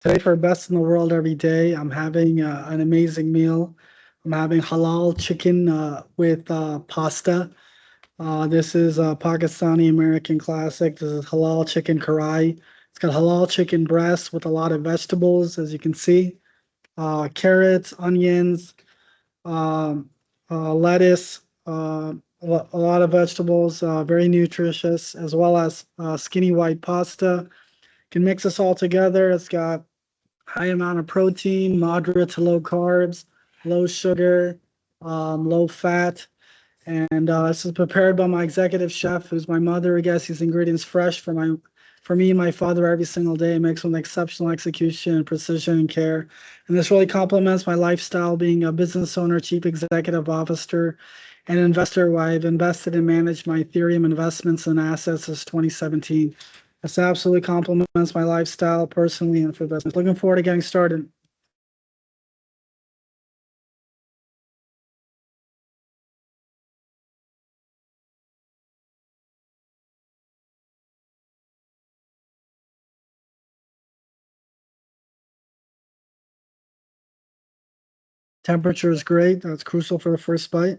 Today for best in the world every day, I'm having an amazing meal. I'm having halal chicken with pasta. This is a Pakistani American classic. This is halal chicken karai. It's got halal chicken breast with a lot of vegetables, as you can see. Carrots, onions, um, lettuce, a lot of vegetables, very nutritious, as well as skinny white pasta. Can mix this all together. It's got high amount of protein, moderate to low carbs, low sugar, low fat. And this is prepared by my executive chef, who's my mother, who gets these ingredients fresh for me and my father every single day. It makes with exceptional execution and precision and care. And this really complements my lifestyle, being a business owner, chief executive officer, and investor, where I've invested and managed my Ethereum investments and assets since 2017. This absolutely complements my lifestyle personally and for business. Looking forward to getting started. Temperature is great. That's crucial for the first bite.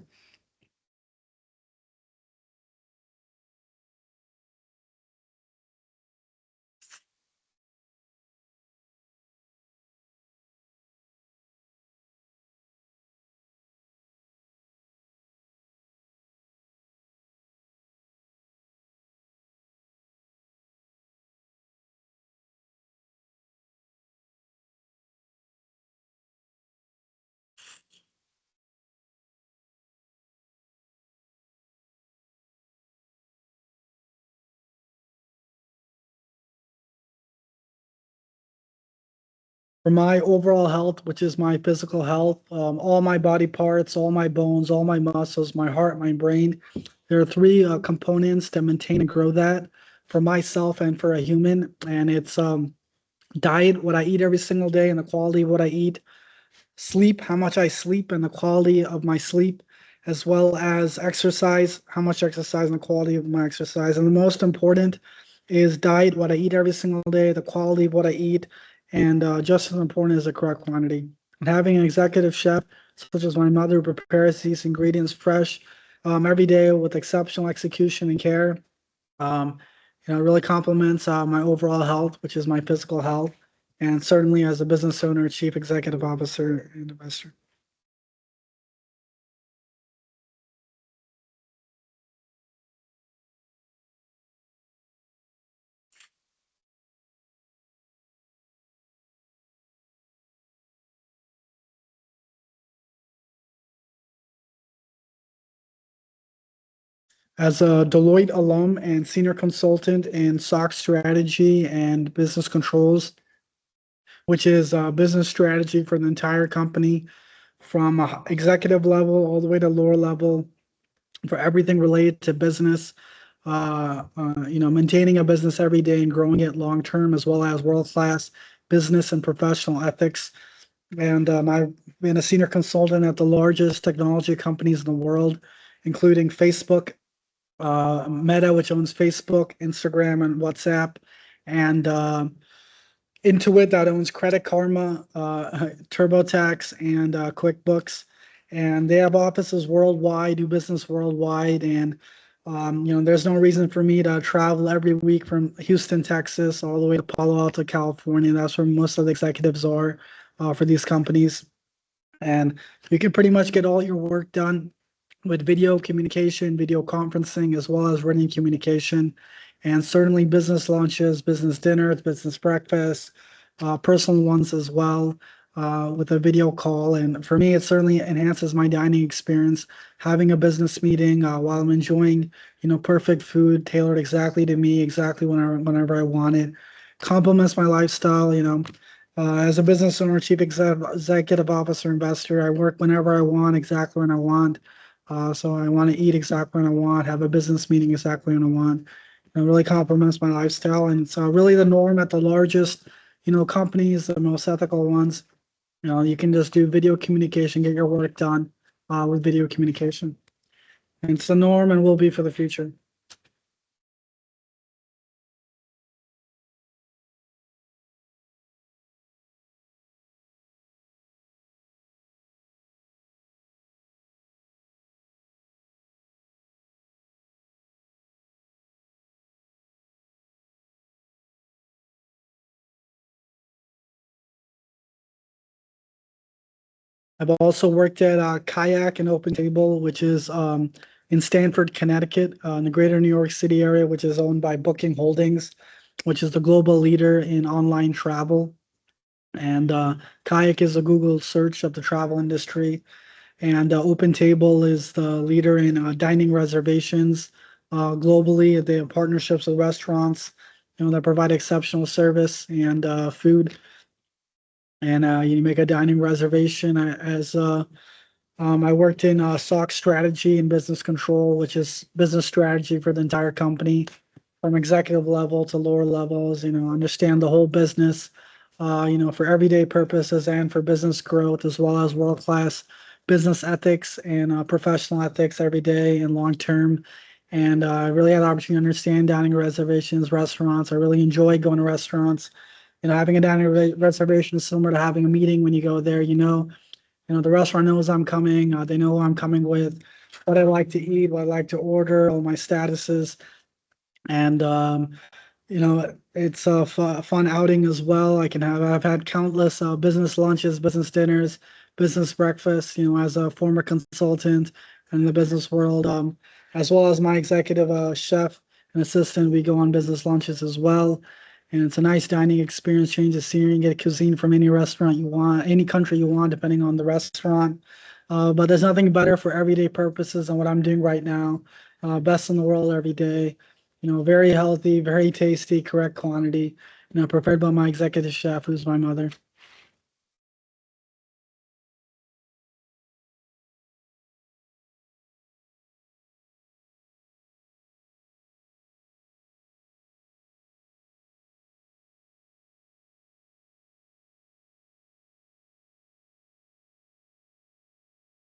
For my overall health, which is my physical health, all my body parts, all my bones, all my muscles, my heart, my brain, there are three components that maintain and grow that for myself and for a human. And it's diet, what I eat every single day, and the quality of what I eat, sleep, how much I sleep, and the quality of my sleep, as well as exercise, how much exercise and the quality of my exercise. And the most important is diet, what I eat every single day, the quality of what I eat, and just as important is the correct quantity. And having an executive chef, such as my mother, who prepares these ingredients fresh every day with exceptional execution and care, um, it really complements my overall health, which is my physical health, and certainly as a business owner, chief executive officer, and investor. As a Deloitte alum and senior consultant in SOX strategy and business controls, which is business strategy for the entire company from executive level all the way to lower level for everything related to business, maintaining a business every day and growing it long term, as well as world class business and professional ethics. And I've been a senior consultant at the largest technology companies in the world, including Facebook, Meta, which owns Facebook, Instagram, and WhatsApp, and Intuit, that owns Credit Karma, TurboTax, and QuickBooks. And they have offices worldwide, do business worldwide. And, there's no reason for me to travel every week from Houston, Texas, all the way to Palo Alto, California. That's where most of the executives are for these companies. And you can pretty much get all your work done with video communication, video conferencing, as well as written communication, and certainly business launches, business dinners, business breakfasts, personal ones as well, with a video call. And for me, it certainly enhances my dining experience. Having a business meeting while I'm enjoying, perfect food tailored exactly to me, exactly whenever I want it, complements my lifestyle. As a business owner, executive officer, investor, I work whenever I want, exactly when I want. So I want to eat exactly when I want, have a business meeting exactly when I want. It really complements my lifestyle. And so really the norm at the largest, companies, the most ethical ones, you can just do video communication, get your work done with video communication. And it's the norm and will be for the future. I've also worked at Kayak and Open Table, which is in Stamford, Connecticut, in the greater New York City area, which is owned by Booking Holdings, which is the global leader in online travel. And Kayak is a Google search of the travel industry. And Open Table is the leader in dining reservations globally. They have partnerships with restaurants, that provide exceptional service and food. And you make a dining reservation as I worked in SOC strategy and business control, which is business strategy for the entire company, from executive level to lower levels. Understand the whole business, for everyday purposes and for business growth, as well as world class business ethics and professional ethics every day and long term. And I really had the opportunity to understand dining reservations, restaurants. I really enjoy going to restaurants. Having a dining reservation is similar to having a meeting when you go there. The restaurant knows I'm coming. They know who I'm coming with, what I like to eat, what I like to order, all my statuses, and it's a fun outing as well. I've had countless business lunches, business dinners, business breakfasts. As a former consultant in the business world, as well as my executive chef and assistant, we go on business lunches as well. And it's a nice dining experience, change of scenery, and get cuisine from any restaurant you want, any country you want, depending on the restaurant. But there's nothing better for everyday purposes than what I'm doing right now. Best in the world every day. Very healthy, very tasty, correct quantity. Prepared by my executive chef, who's my mother.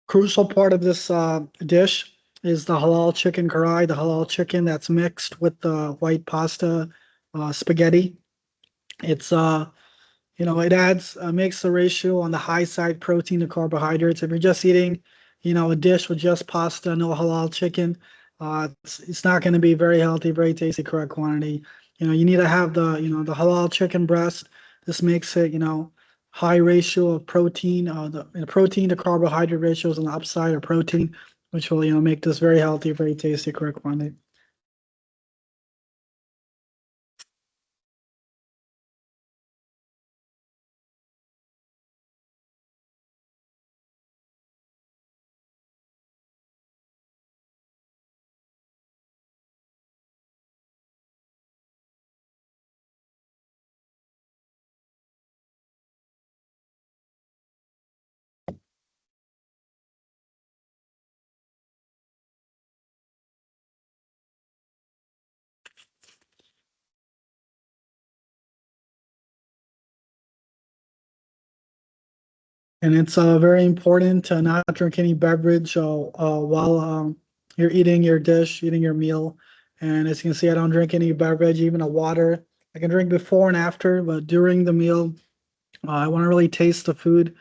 Crucial part of this dish is the halal chicken karai, the halal chicken that's mixed with the white pasta spaghetti. It's it adds makes the ratio on the high side protein to carbohydrates. If you're just eating, a dish with just pasta, no halal chicken, it's not going to be very healthy, very tasty, correct quantity. You need to have the halal chicken breast. This makes it, high ratio of protein. The protein to carbohydrate ratios on the upside of protein, which will, make this very healthy, very tasty, correct quantity. And it's very important to not drink any beverage while you're eating your dish, eating your meal. And as you can see, I don't drink any beverage, even a water. I can drink before and after, but during the meal, I want to really taste the food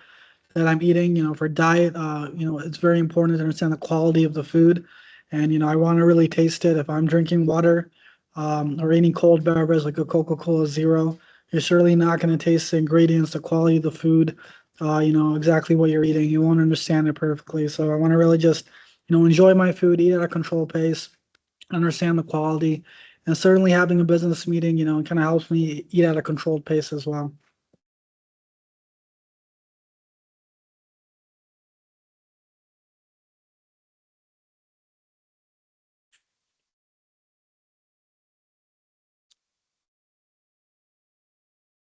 that I'm eating. For diet, it's very important to understand the quality of the food. And, I want to really taste it. If I'm drinking water or any cold beverage like a Coca-Cola Zero, you're surely not going to taste the ingredients, the quality of the food, exactly what you're eating. You won't understand it perfectly. So I want to really just, enjoy my food, eat at a controlled pace, understand the quality. And certainly having a business meeting, it kind of helps me eat at a controlled pace as well.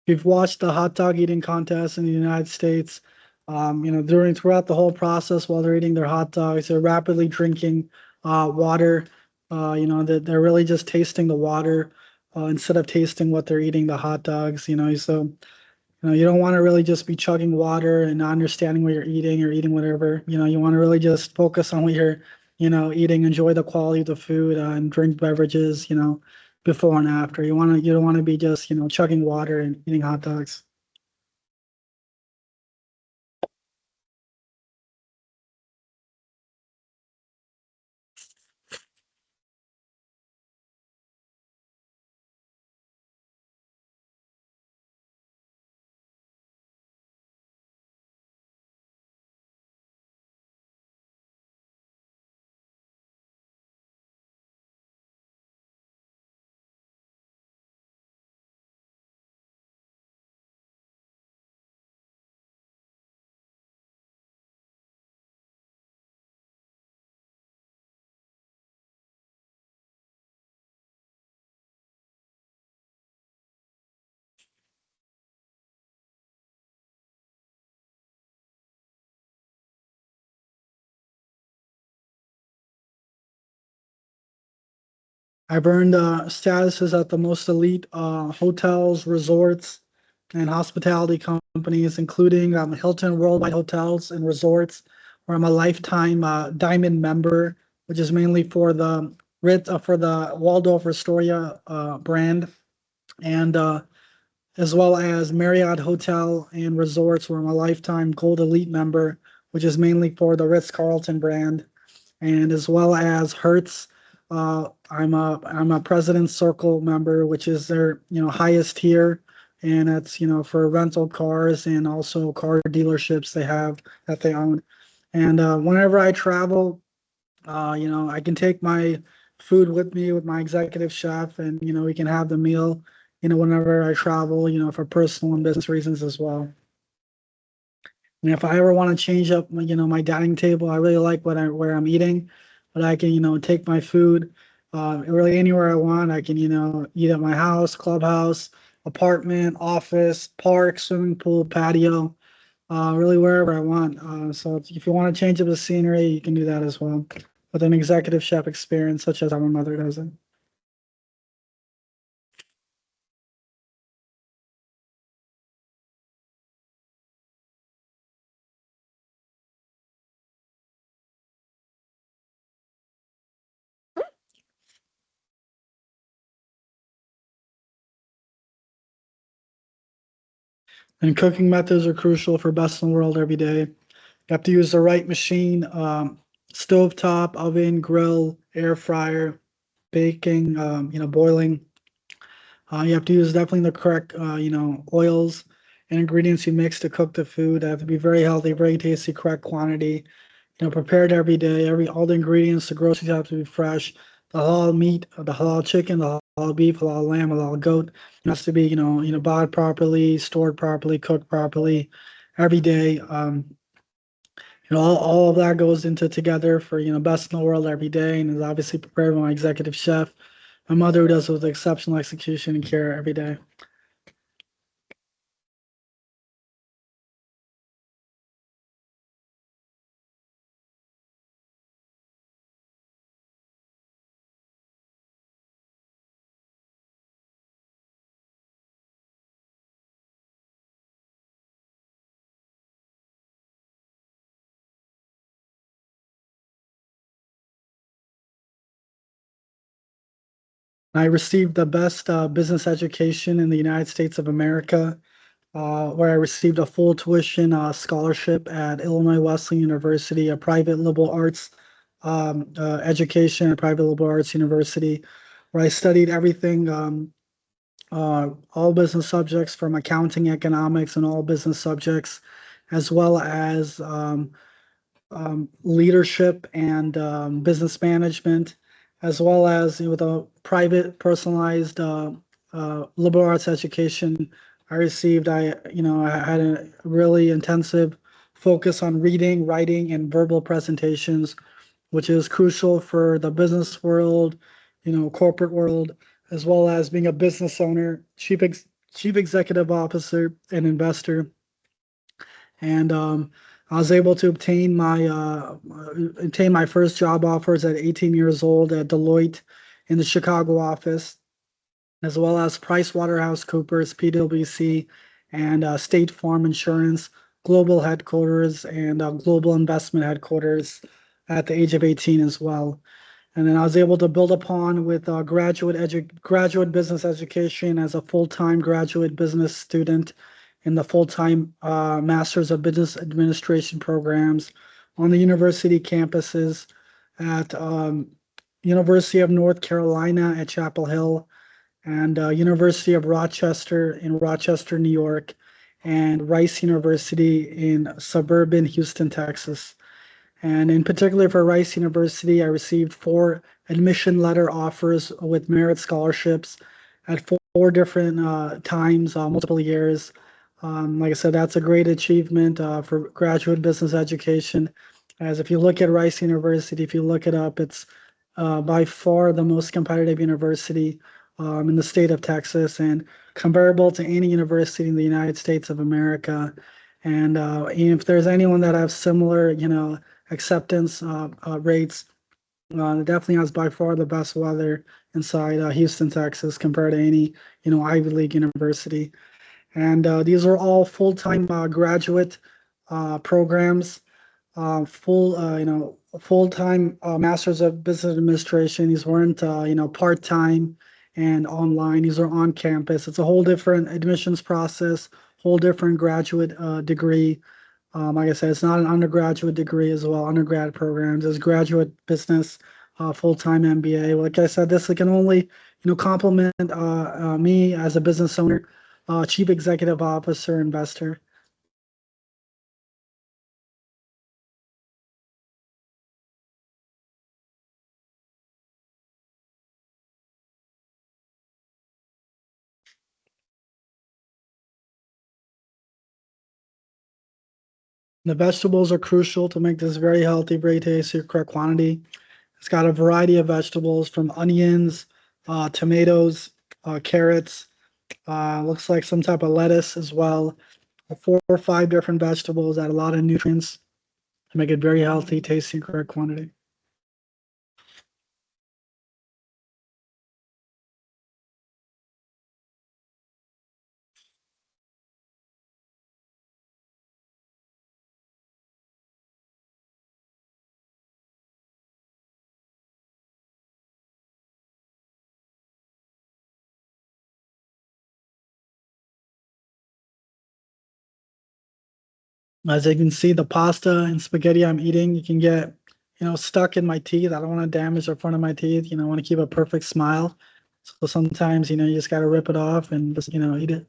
We've watched the hot dog eating contest in the United States. Throughout the whole process while they're eating their hot dogs, they're rapidly drinking water. That they're really just tasting the water instead of tasting what they're eating, the hot dogs. So you don't want to really just be chugging water and not understanding what you're eating or eating whatever. You want to really just focus on what you're, eating, enjoy the quality of the food and drink beverages, before and after. You don't want to be just, chugging water and eating hot dogs. I've earned statuses at the most elite hotels, resorts, and hospitality companies, including Hilton Worldwide Hotels and Resorts, where I'm a lifetime Diamond member, which is mainly for the for the Waldorf Astoria brand, and as well as Marriott Hotel and Resorts, where I'm a lifetime Gold Elite member, which is mainly for the Ritz-Carlton brand, and as well as Hertz. I'm a President's Circle member, which is their highest tier, and that's for rental cars and also car dealerships they have that they own. And whenever I travel, I can take my food with me with my executive chef, and we can have the meal, whenever I travel, for personal and business reasons as well. And if I ever want to change up, my dining table, I really like where I'm eating, but I can, take my food, really anywhere I want. I can, eat at my house, clubhouse, apartment, office, park, swimming pool, patio, really wherever I want. So if you want to change up the scenery, you can do that as well with an executive chef experience, such as our mother does it. And cooking methods are crucial for best in the world every day. You have to use the right machine, stove top, oven, grill, air fryer, baking, boiling. You have to use definitely the correct, oils and ingredients you mix to cook the food. They have to be very healthy, very tasty, correct quantity. Prepared every day. All the ingredients, the groceries have to be fresh. The halal meat, the halal chicken, the halal beef, halal lamb, halal goat has to be, bought properly, stored properly, cooked properly every day. All of that goes into together for, best in the world every day, and is obviously prepared by my executive chef. My mother who does it with exceptional execution and care every day. I received the best business education in the United States of America, where I received a full tuition scholarship at Illinois Wesleyan University, a private liberal arts education, a private liberal arts university, where I studied everything, all business subjects from accounting, economics, and all business subjects, as well as leadership and business management, as well as with a private, personalized liberal arts education I received. I had a really intensive focus on reading, writing, and verbal presentations, which is crucial for the business world, corporate world, as well as being a business owner, chief executive officer, and investor. And I was able to obtain my first job offers at 18 years old at Deloitte in the Chicago office, as well as PricewaterhouseCoopers, PwC, and State Farm Insurance global headquarters and global investment headquarters at the age of 18 as well. And then I was able to build upon with graduate business education as a full-time graduate business student in the full-time Masters of Business Administration programs on the university campuses at University of North Carolina at Chapel Hill and University of Rochester in Rochester, New York, and Rice University in suburban Houston, Texas. And in particular for Rice University, I received 4 admission letter offers with merit scholarships at four different times, multiple years. Like I said, that's a great achievement for graduate business education. As if you look at Rice University, if you look it up, it's by far the most competitive university in the state of Texas and comparable to any university in the United States of America. And if there's anyone that have similar, acceptance rates, Definitely has by far the best weather inside Houston, Texas, compared to any Ivy League university. And these are all full-time graduate programs, full-time Masters of Business Administration. These weren't part-time and online. These are on campus. It's a whole different admissions process, whole different graduate degree. Like I said, it's not an undergraduate degree as well. Undergrad programs is graduate business, full-time MBA. Like I said, this can only complement me as a business owner, chief executive officer, investor. The vegetables are crucial to make this very healthy, very tasty, correct quantity. It's got a variety of vegetables from onions, tomatoes, carrots, looks like some type of lettuce as well. 4 or 5 different vegetables, add a lot of nutrients to make it very healthy, tasty, correct quantity. As you can see, the pasta and spaghetti I'm eating, you can get, stuck in my teeth. I don't want to damage the front of my teeth. I want to keep a perfect smile. So sometimes, you just got to rip it off and just, eat it.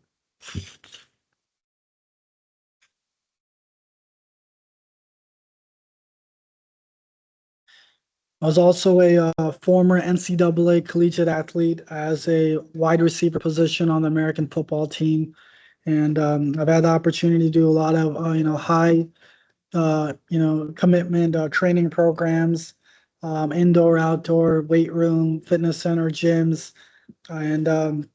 I was also a former NCAA collegiate athlete as a wide receiver position on the American football team. And I've had the opportunity to do a lot of, high commitment training programs, indoor, outdoor, weight room, fitness center, gyms, and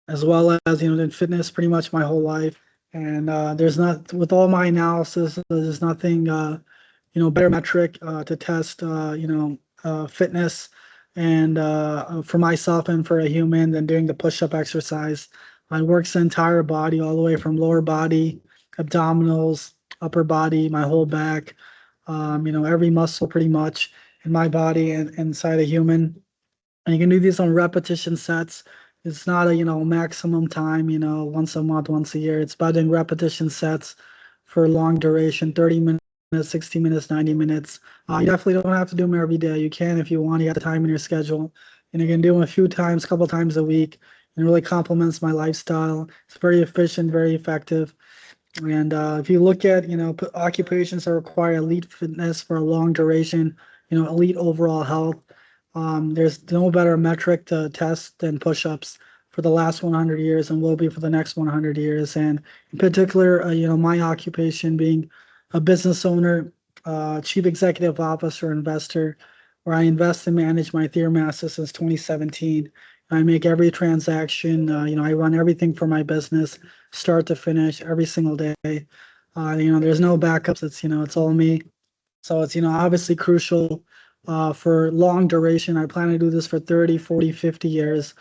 as well as in fitness pretty much my whole life. And there's not with all my analysis, there's nothing better metric to test fitness and for myself and for a human than doing the push-up exercise. It works the entire body, all the way from lower body, abdominals, upper body, my whole back, every muscle pretty much in my body and inside a human. And you can do these on repetition sets. It's not a maximum time, once a month, once a year. It's about doing repetition sets for long duration, 30 minutes, 60 minutes, 90 minutes. You definitely don't have to do them every day. You can if you want. You got the time in your schedule. And you can do them a few times, a couple times a week. And it really complements my lifestyle. It's very efficient, very effective. And if you look at, occupations that require elite fitness for a long duration, elite overall health, there's no better metric to test than push-ups for the last 100 years and will be for the next 100 years. And in particular, my occupation being a business owner, chief executive officer, investor, where I invest and manage my Ethereum assets since 2017. I make every transaction. I run everything for my business, start to finish, every single day. There's no backups. It's all me. So it's obviously crucial for long duration. I plan to do this for 30, 40, 50 years.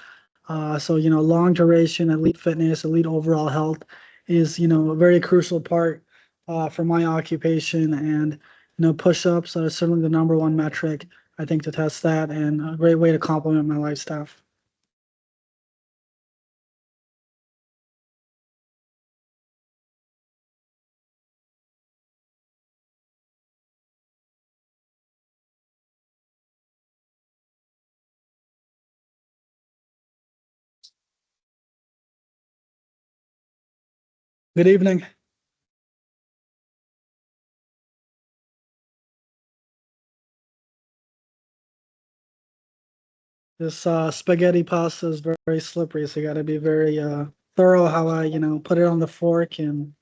So long duration, elite fitness, elite overall health is a very crucial part for my occupation. And push-ups are certainly the number one metric I think to test that, and a great way to complement my lifestyle. Good evening. This spaghetti pasta is very slippery, so you got to be very thorough how I put it on the fork and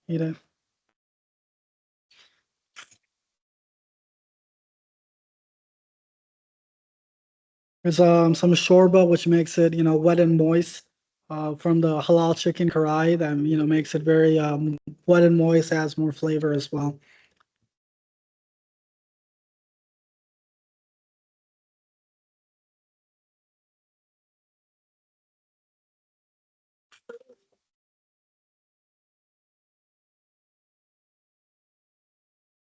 eat it. There's some shorba, which makes it, wet and moist, from the halal chicken karai that, makes it very wet and moist, adds more flavor as well.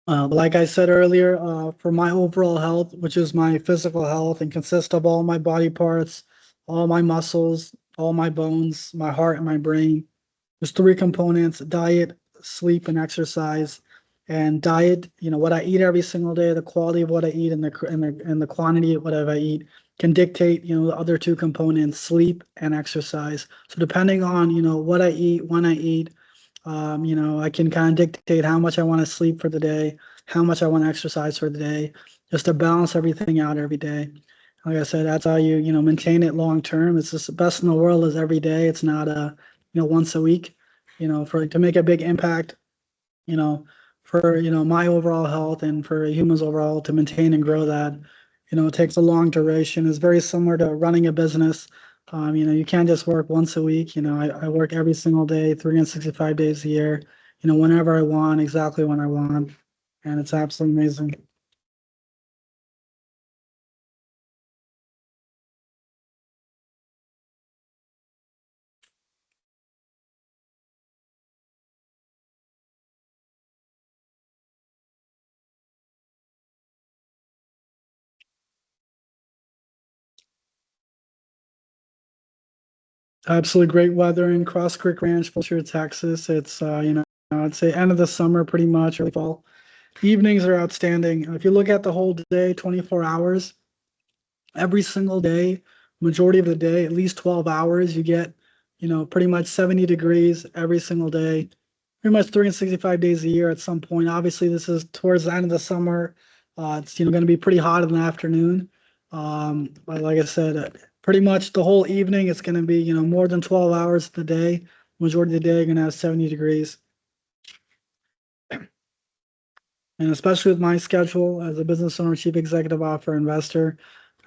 But like I said earlier, for my overall health, which is my physical health and consists of all my body parts, all my muscles, all my bones, my heart, and my brain, there's three components: diet, sleep, and exercise. And diet, what I eat every single day, the quality of what I eat, and the quantity of whatever I eat can dictate, the other two components, sleep and exercise. So depending on, what I eat, when I eat, I can kind of dictate how much I want to sleep for the day, how much I want to exercise for the day, just to balance everything out every day. Like I said, that's how you maintain it long term. It's just the best in the world is every day. It's not once a week. For to make a big impact, you know, for my overall health and for humans overall to maintain and grow that, it takes a long duration. It's very similar to running a business. You can't just work once a week. I work every single day, 365 days a year, whenever I want, exactly when I want. And it's absolutely amazing. Absolutely great weather in Cross Creek Ranch, Fulshire, Texas. It's, I'd say end of the summer, pretty much, early fall. Evenings are outstanding. If you look at the whole day, 24 hours, every single day, majority of the day, at least 12 hours, you get, pretty much 70 degrees every single day, pretty much 365 days a year at some point. Obviously, this is towards the end of the summer. It's, going to be pretty hot in the afternoon. But like I said, pretty much the whole evening, it's going to be, more than 12 hours of the day. Majority of the day, you're going to have 70 degrees. And especially with my schedule as a business owner, chief executive officer, investor,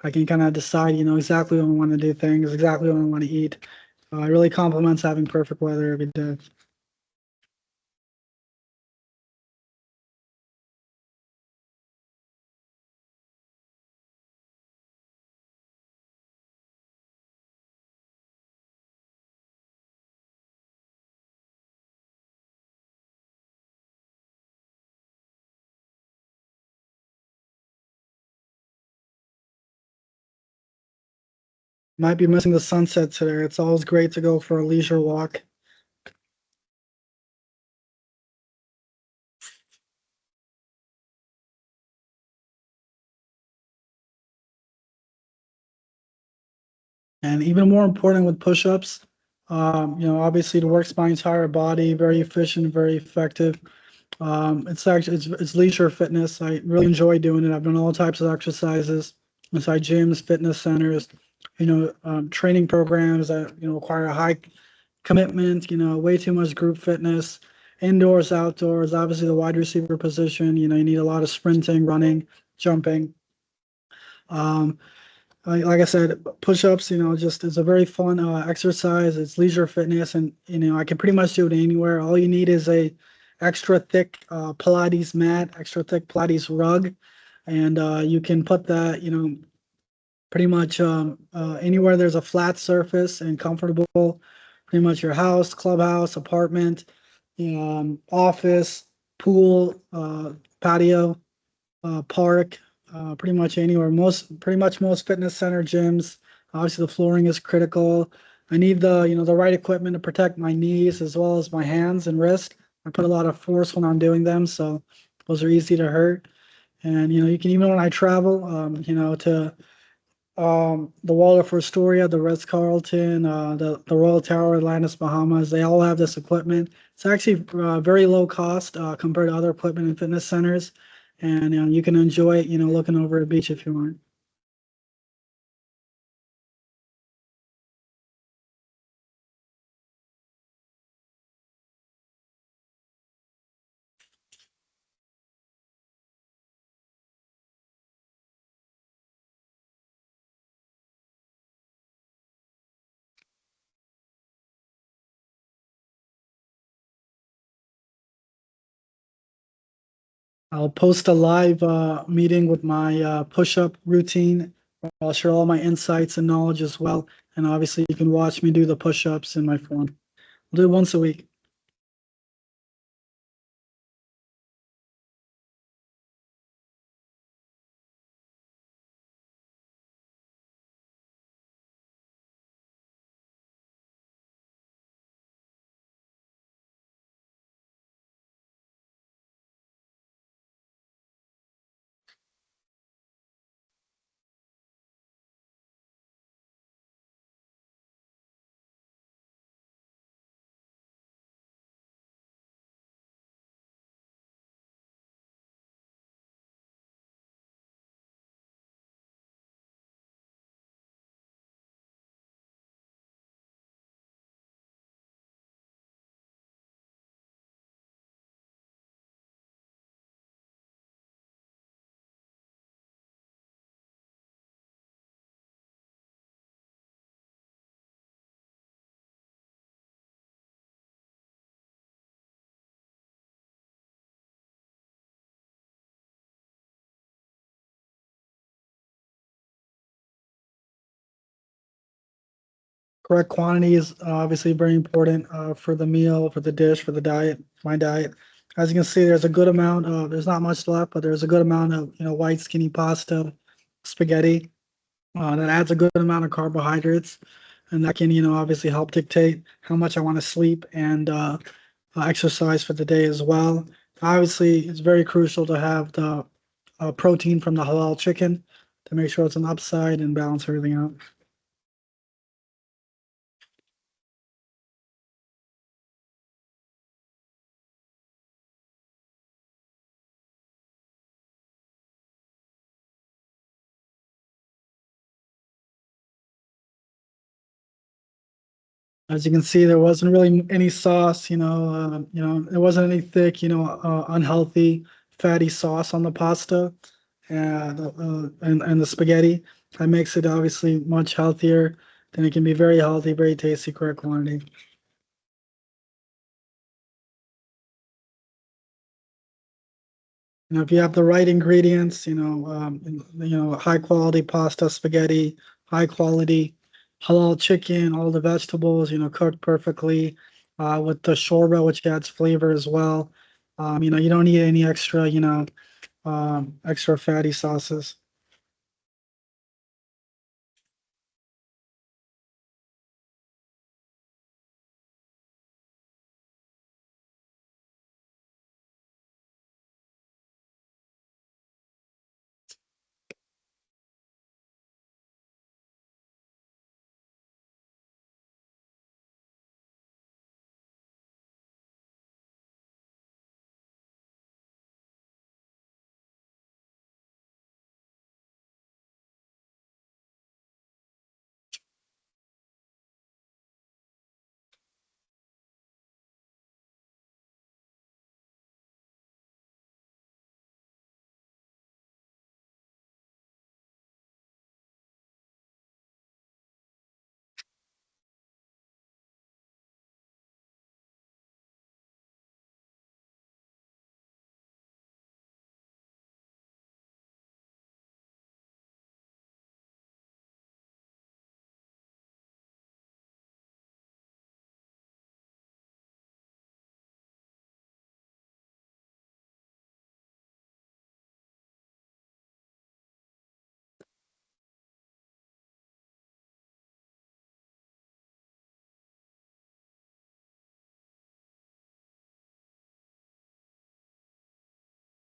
I can kind of decide, exactly when I want to do things, exactly when I want to eat. It really complements having perfect weather every day. Might be missing the sunset today. It's always great to go for a leisure walk. And even more important with push-ups, obviously it works my entire body, very efficient, very effective. It's actually it's leisure fitness. I really enjoy doing it. I've done all types of exercises inside gyms, fitness centers, training programs that require a high commitment. Way too much group fitness, indoors, outdoors. Obviously, the wide receiver position. You need a lot of sprinting, running, jumping. Um, like I said, push-ups, just it's a very fun exercise. It's leisure fitness, and I can pretty much do it anywhere. All you need is a extra thick Pilates mat, extra thick Pilates rug, and you can put that, pretty much anywhere there's a flat surface and comfortable. Pretty much your house, clubhouse, apartment, office, pool, patio, park, pretty much anywhere. Pretty much most fitness center gyms. Obviously, the flooring is critical. I need the right equipment to protect my knees as well as my hands and wrist. I put a lot of force when I'm doing them, so those are easy to hurt. And you can even when I travel, to the Waldorf Astoria, the Ritz Carlton, the Royal Tower, Atlantis, Bahamas. They all have this equipment. It's actually very low cost compared to other equipment in fitness centers, and you can enjoy it. Looking over a beach if you want. I'll post a live meeting with my push-up routine. I'll share all my insights and knowledge as well. And obviously, you can watch me do the push-ups in my phone. I'll do it once a week. Correct quantity is obviously very important for the meal, for the dish, for the diet, my diet. As you can see, there's a good amount of, there's not much left, but there's a good amount of, white skinny pasta, spaghetti, that adds a good amount of carbohydrates. And that can, obviously help dictate how much I want to sleep and exercise for the day as well. Obviously, it's very crucial to have the protein from the halal chicken to make sure it's an upside and balance everything out. As you can see, there wasn't really any sauce, there wasn't any thick, unhealthy, fatty sauce on the pasta and the spaghetti. That makes it obviously much healthier. Then it can be very healthy, very tasty, correct quantity. If you have the right ingredients, high quality pasta, spaghetti, high quality halal chicken, all the vegetables, cooked perfectly, with the shorba, which adds flavor as well. You don't need any extra, extra fatty sauces.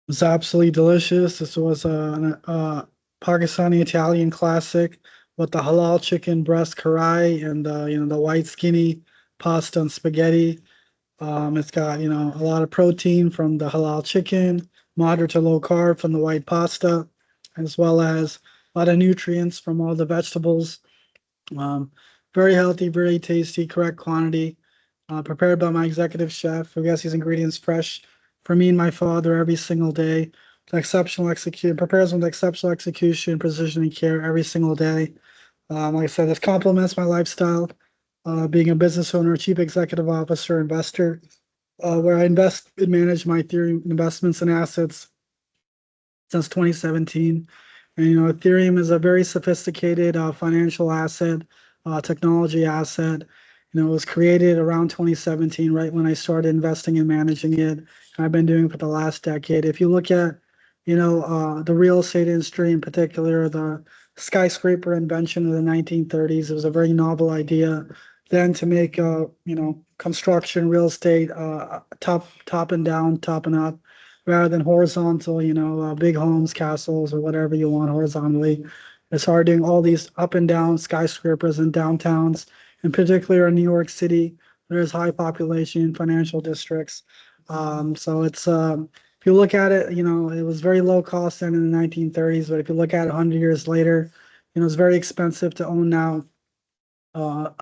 It's absolutely delicious. This was a Pakistani Italian classic with the halal chicken breast karai and the white skinny pasta and spaghetti. It's got, a lot of protein from the halal chicken, moderate to low carb from the white pasta, as well as a lot of nutrients from all the vegetables. Um, Very healthy, very tasty, correct quantity. Prepared by my executive chef who gets these ingredients fresh for me and my father every single day. With exceptional execution, prepares with exceptional execution, precision, and care every single day. Like I said, this complements my lifestyle, being a business owner, chief executive officer, investor, where I invest and manage my Ethereum investments and assets since 2017. And Ethereum is a very sophisticated financial asset, technology asset. It was created around 2017, right when I started investing and managing it. And I've been doing it for the last decade. If you look at, the real estate industry in particular, the skyscraper invention of the 1930s, it was a very novel idea then to make, construction, real estate, top and down, top and up rather than horizontal, big homes, castles, or whatever you want horizontally. They started doing all these up and down skyscrapers in downtowns, in particular in New York City. There's high population financial districts. So if you look at it, it was very low cost then in the 1930s, but if you look at it 100 years later, it's very expensive to own now.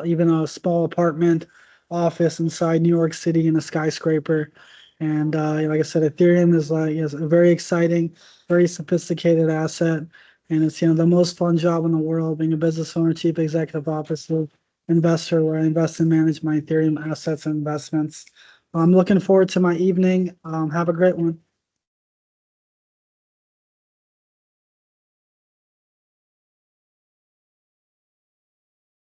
Even a small apartment office inside New York City in a skyscraper. And like I said, Ethereum is a very exciting, very sophisticated asset, and it's the most fun job in the world, being a business owner, chief executive officer, investor, where I invest and manage my Ethereum assets and investments. I'm looking forward to my evening. Have a great one.